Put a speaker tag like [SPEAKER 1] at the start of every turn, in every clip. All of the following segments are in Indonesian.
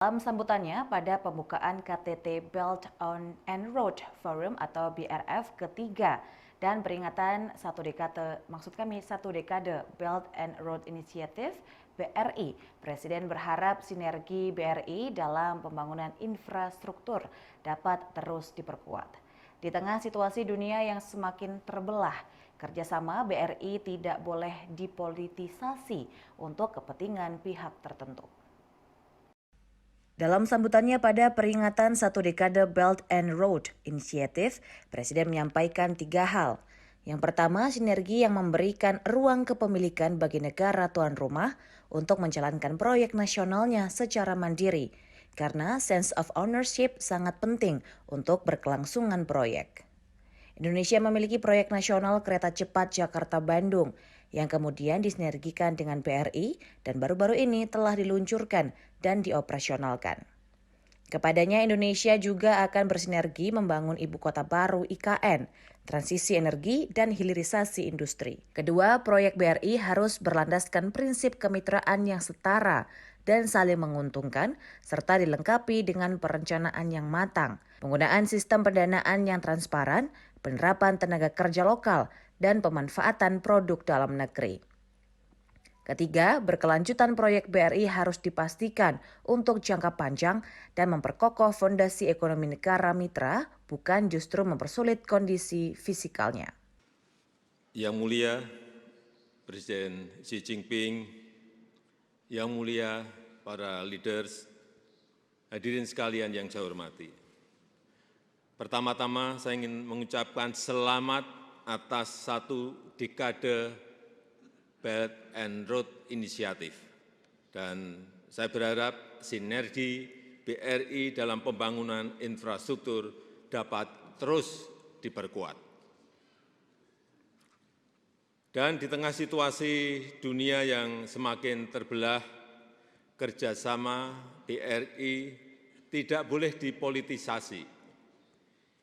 [SPEAKER 1] Dalam sambutannya pada pembukaan KTT Belt and Road Forum atau BRF ketiga dan peringatan satu dekade Belt and Road Initiative BRI, Presiden berharap sinergi BRI dalam pembangunan infrastruktur dapat terus diperkuat. Di tengah situasi dunia yang semakin terbelah, kerjasama BRI tidak boleh dipolitisasi untuk kepentingan pihak tertentu. Dalam sambutannya pada peringatan satu dekade Belt and Road Initiative, Presiden menyampaikan 3 hal. Yang pertama, sinergi yang memberikan ruang kepemilikan bagi negara tuan rumah untuk menjalankan proyek nasionalnya secara mandiri, karena sense of ownership sangat penting untuk berkelangsungan proyek. Indonesia memiliki proyek nasional kereta cepat Jakarta-Bandung yang kemudian disinergikan dengan BRI dan baru-baru ini telah diluncurkan dan dioperasionalkan. Kepadanya Indonesia juga akan bersinergi membangun ibu kota baru IKN, transisi energi dan hilirisasi industri. Kedua, proyek BRI harus berlandaskan prinsip kemitraan yang setara dan saling menguntungkan, serta dilengkapi dengan perencanaan yang matang, penggunaan sistem pendanaan yang transparan, penerapan tenaga kerja lokal, dan pemanfaatan produk dalam negeri. Ketiga, berkelanjutan proyek BRI harus dipastikan untuk jangka panjang dan memperkokoh fondasi ekonomi negara mitra, bukan justru mempersulit kondisi fisikalnya.
[SPEAKER 2] Yang mulia Presiden Xi Jinping, yang mulia para leaders, hadirin sekalian yang saya hormati. Pertama-tama saya ingin mengucapkan selamat atas satu dekade Belt and Road Initiative. Dan saya berharap sinergi BRI dalam pembangunan infrastruktur dapat terus diperkuat. Dan di tengah situasi dunia yang semakin terbelah, kerjasama BRI tidak boleh dipolitisasi.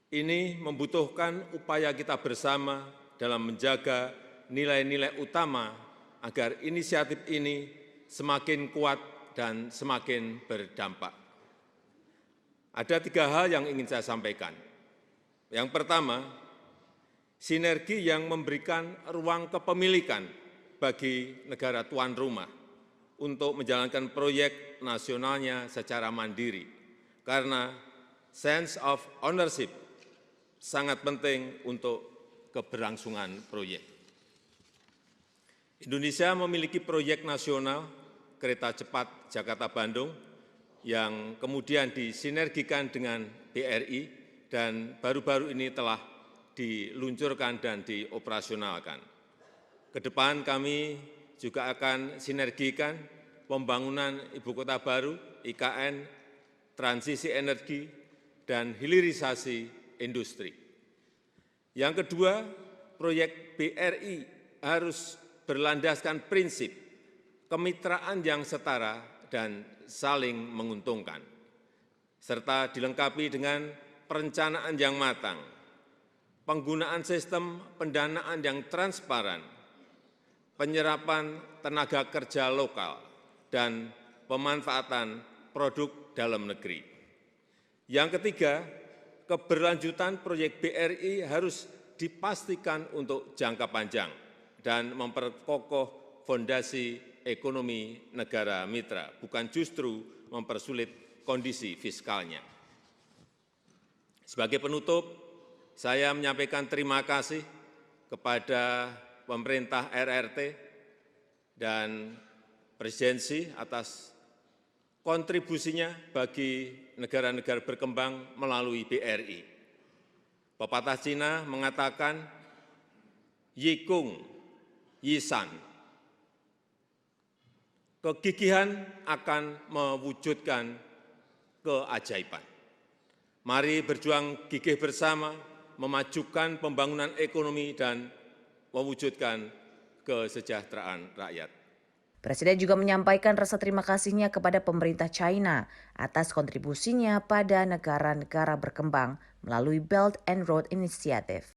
[SPEAKER 2] Ini membutuhkan upaya kita bersama dalam menjaga nilai-nilai utama agar inisiatif ini semakin kuat dan semakin berdampak. Ada 3 hal yang ingin saya sampaikan. Yang pertama, sinergi yang memberikan ruang kepemilikan bagi negara tuan rumah untuk menjalankan proyek nasionalnya secara mandiri, karena sense of ownership sangat penting untuk keberlangsungan proyek. Indonesia memiliki proyek nasional kereta cepat Jakarta-Bandung yang kemudian disinergikan dengan BRI dan baru-baru ini telah diluncurkan dan dioperasionalkan. Ke depan kami juga akan sinergikan pembangunan ibu kota baru, IKN, transisi energi, dan hilirisasi industri. Yang kedua, proyek BRI harus berlandaskan prinsip kemitraan yang setara dan saling menguntungkan, serta dilengkapi dengan perencanaan yang matang, penggunaan sistem pendanaan yang transparan, penyerapan tenaga kerja lokal, dan pemanfaatan produk dalam negeri. Yang ketiga, keberlanjutan proyek BRI harus dipastikan untuk jangka panjang dan memperkokoh fondasi ekonomi negara mitra, bukan justru mempersulit kondisi fiskalnya. Sebagai penutup, saya menyampaikan terima kasih kepada pemerintah RRT dan presidensi atas kontribusinya bagi negara-negara berkembang melalui BRI. Pepatah Cina mengatakan, Yikung, Yisan, kegigihan akan mewujudkan keajaiban. Mari berjuang gigih bersama, memajukan pembangunan ekonomi dan mewujudkan kesejahteraan rakyat.
[SPEAKER 1] Presiden juga menyampaikan rasa terima kasihnya kepada pemerintah China atas kontribusinya pada negara-negara berkembang melalui Belt and Road Initiative.